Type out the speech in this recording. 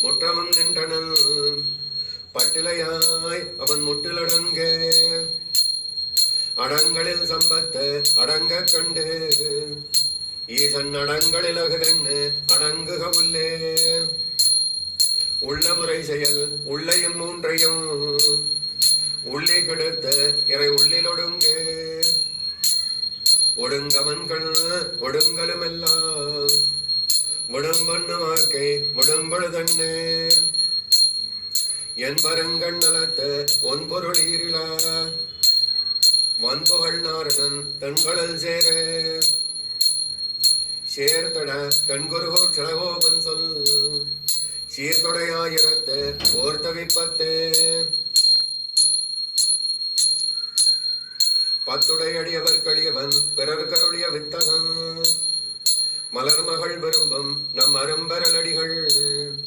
முற்றமும் நின்றனன் பட்டிலையாய் அவன் முட்டிலடங்கே அடங்களில் சம்பத்த அடங்க கண்டு ஈசன் அடங்களில் அகதென்னு அடங்குக உள்ளே உள்ள முறை செயல் உள்ளையும் மூன்றையும் உள்ளே கெடுத்த இறை உள்ளில் ஒடுங்கே ஒடுங்கவன்கள் ஒடுங்கலும் எல்லாம் முடம்பண்ணு வாழ்க்கை முடம்பழுதன்னே என் பரங்கண் நலத்த ஒன் பொருள் ஈரிலா வன்புகழ் நாரணன் தன்களல் சேர சேர்த்தட கண்குருகோர் சடகோபன் சொல் சீர்கொடையாயிரத்து ஓர்த்தவிப்பத்தே பத்துடையடியவர் கழியவன் பிறர் கருளிய வித்தகன் மலர்மகள் விரும்பும் நம் அரும்பரலடிகள்